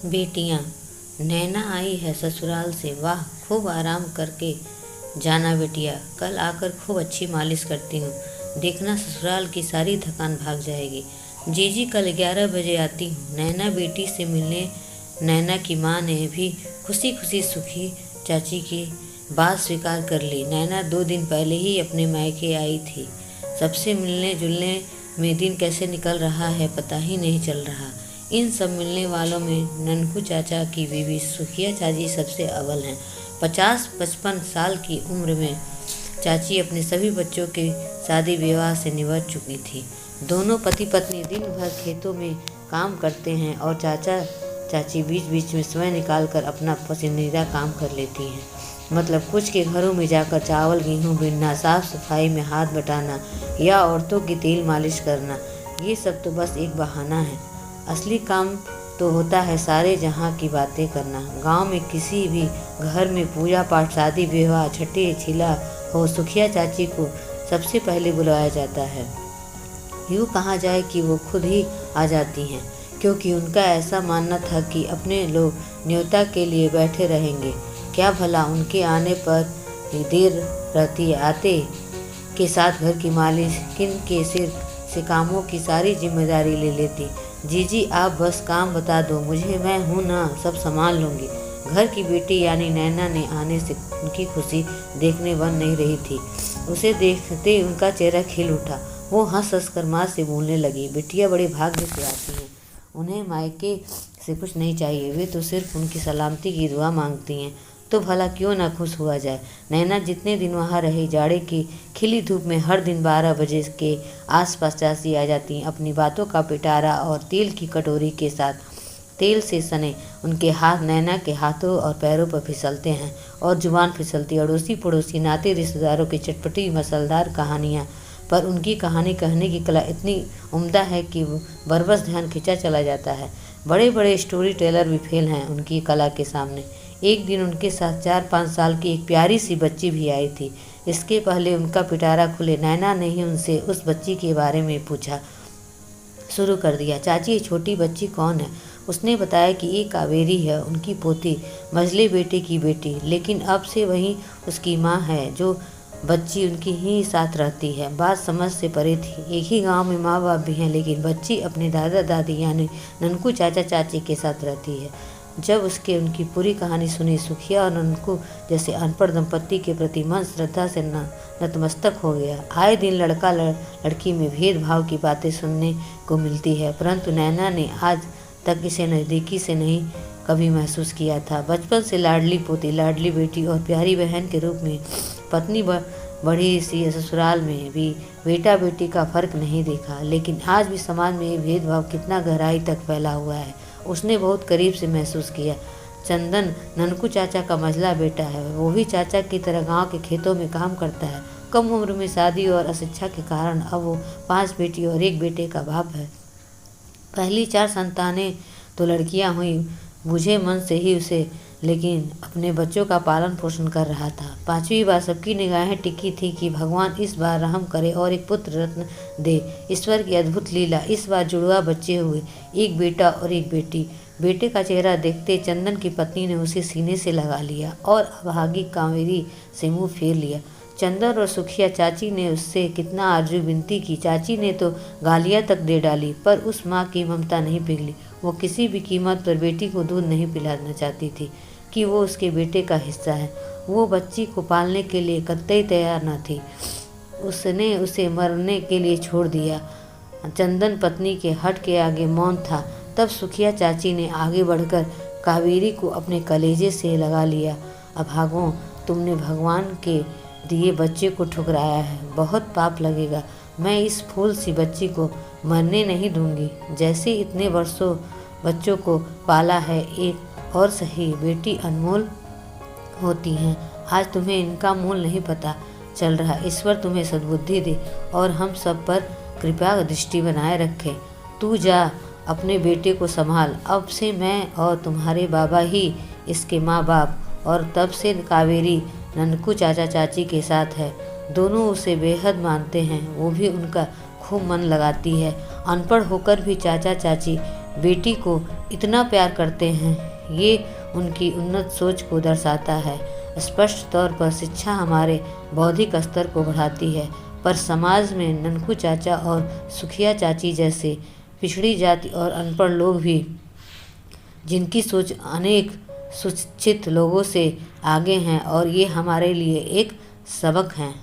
बेटियां, नैना आई है ससुराल से। वाह, खूब आराम करके जाना बेटिया। कल आकर खूब अच्छी मालिश करती हूँ। देखना ससुराल की सारी थकान भाग जाएगी। जीजी कल 11 बजे आती हूँ। नैना बेटी से मिलने नैना की माँ ने भी खुशी खुशी सुखी चाची की बात स्वीकार कर ली। नैना 2 दिन पहले ही अपने मायके आई थी। सबसे मिलने जुलने में दिन कैसे निकल रहा है पता ही नहीं चल रहा। इन सब मिलने वालों में ननकू चाचा की बीवी सुखिया चाची सबसे अव्वल हैं। 50-55 साल की उम्र में चाची अपने सभी बच्चों के शादी विवाह से निवट चुकी थी। दोनों पति पत्नी दिन भर खेतों में काम करते हैं और चाचा चाची बीच बीच में समय निकालकर अपना पसंदीदा काम कर लेती हैं। मतलब कुछ के घरों में जाकर चावल गेहूँ बीनना, साफ सफाई में हाथ बटाना या औरतों की तेल मालिश करना, ये सब तो बस एक बहाना है। असली काम तो होता है सारे जहाँ की बातें करना। गांव में किसी भी घर में पूजा पाठ, शादी विवाह, छठे छिला हो, सुखिया चाची को सबसे पहले बुलाया जाता है। यूँ कहा जाए कि वो खुद ही आ जाती हैं, क्योंकि उनका ऐसा मानना था कि अपने लोग न्योता के लिए बैठे रहेंगे। क्या भला उनके आने पर देर रहती। आते के साथ घर की मालिश किन के सिर से कामों की सारी जिम्मेदारी ले लेती। जीजी आप बस काम बता दो मुझे, मैं हूँ ना, सब संभाल लूँगी। घर की बेटी यानी नैना ने आने से उनकी खुशी देखने बन नहीं रही थी। उसे देखते उनका चेहरा खिल उठा। वो हंस हंस कर माँ से बोलने लगी, बिटिया बड़े भाग्य से आती हैं। उन्हें मायके से कुछ नहीं चाहिए, वे तो सिर्फ उनकी सलामती की दुआ मांगती हैं। तो भला क्यों ना खुश हुआ जाए। नैना जितने दिन वहाँ रही, जाड़े की खिली धूप में हर दिन 12 बजे के आसपास चाची आ जाती। अपनी बातों का पिटारा और तेल की कटोरी के साथ तेल से सने उनके हाथ नैना के हाथों और पैरों पर फिसलते हैं और जुबान फिसलती। अड़ोसी पड़ोसी, नाते रिश्तेदारों की चटपटी मसालेदार कहानियाँ, पर उनकी कहानी कहने की कला इतनी उम्दा है कि बरबस ध्यान खींचा चला जाता है। बड़े बड़े स्टोरी टेलर भी फेल हैं उनकी कला के सामने। एक दिन उनके साथ 4-5 साल की एक प्यारी सी बच्ची भी आई थी। इसके पहले उनका पिटारा खुले, नैना ने ही उनसे उस बच्ची के बारे में पूछा शुरू कर दिया। चाची ये छोटी बच्ची कौन है? उसने बताया कि ये कावेरी है, उनकी पोती, मझले बेटे की बेटी। लेकिन अब से वही उसकी माँ है, जो बच्ची उनकी ही साथ रहती है। बात समझ से परे थी। एक ही गांव में माँ बाप भी हैं, लेकिन बच्ची अपने दादा दादी यानी ननकू चाचा चाची के साथ रहती है। जब उसके उनकी पूरी कहानी सुनी, सुखिया और ननकू जैसे अनपढ़ दंपत्ति के प्रति मन श्रद्धा से नतमस्तक हो गया। आए दिन लड़का लड़की में भेदभाव की बातें सुनने को मिलती है, परंतु नैना ने आज तक इसे नज़दीकी से नहीं कभी महसूस किया था। बचपन से लाडली पोती, लाडली बेटी और प्यारी बहन के रूप में पत्नी बड़ी सी ससुराल में भी बेटा बेटी का फर्क नहीं देखा। लेकिन आज भी समाज में ये भेदभाव कितना गहराई तक फैला हुआ है, उसने बहुत करीब से महसूस किया। चंदन ननकू चाचा का मझला बेटा है। वो भी चाचा की तरह गांव के खेतों में काम करता है। कम उम्र में शादी और अशिक्षा के कारण अब वो 5 बेटी और 1 बेटे का बाप है। पहली 4 संतानें तो लड़कियां हुई, बुझे मन से ही उसे, लेकिन अपने बच्चों का पालन पोषण कर रहा था। 5वीं बार सबकी निगाहें टिकी थी कि भगवान इस बार रहम करे और एक पुत्र रत्न दे। ईश्वर की अद्भुत लीला, इस बार जुड़वा बच्चे हुए, 1 बेटा और 1 बेटी। बेटे का चेहरा देखते चंदन की पत्नी ने उसे सीने से लगा लिया और अभागी कावेरी से मुंह फेर लिया। चंदन और सुखिया चाची ने उससे कितना आरजू विनती की। चाची ने तो गालियाँ तक दे डाली, पर उस माँ की ममता नहीं पिघली। वो किसी भी कीमत पर बेटी को दूध नहीं पिलाना चाहती थी कि वो उसके बेटे का हिस्सा है। वो बच्ची को पालने के लिए कतई तैयार न थी। उसने उसे मरने के लिए छोड़ दिया। चंदन पत्नी के हट के आगे मौन था। तब सुखिया चाची ने आगे बढ़कर कावेरी को अपने कलेजे से लगा लिया। अभागों, तुमने भगवान के दिए बच्चे को ठुकराया है, बहुत पाप लगेगा। मैं इस फूल सी बच्ची को मरने नहीं दूंगी। जैसे इतने वर्षों बच्चों को पाला है, एक और सही बेटी अनमोल होती हैं। आज तुम्हें इनका मूल नहीं पता चल रहा। ईश्वर तुम्हें सद्बुद्धि दे और हम सब पर कृपा दृष्टि बनाए रखे। तू जा, अपने बेटे को संभाल। अब से मैं और तुम्हारे बाबा ही इसके माँ बाप। और तब से कावेरी ननकू चाचा चाची के साथ है। दोनों उसे बेहद मानते हैं। वो भी उनका खूब मन लगाती है। अनपढ़ होकर भी चाचा चाची बेटी को इतना प्यार करते हैं, ये उनकी उन्नत सोच को दर्शाता है। स्पष्ट तौर पर शिक्षा हमारे बौद्धिक स्तर को बढ़ाती है, पर समाज में ननकू चाचा और सुखिया चाची जैसे पिछड़ी जाति और अनपढ़ लोग भी, जिनकी सोच अनेक सुशिक्षित लोगों से आगे हैं, और ये हमारे लिए एक सबक है।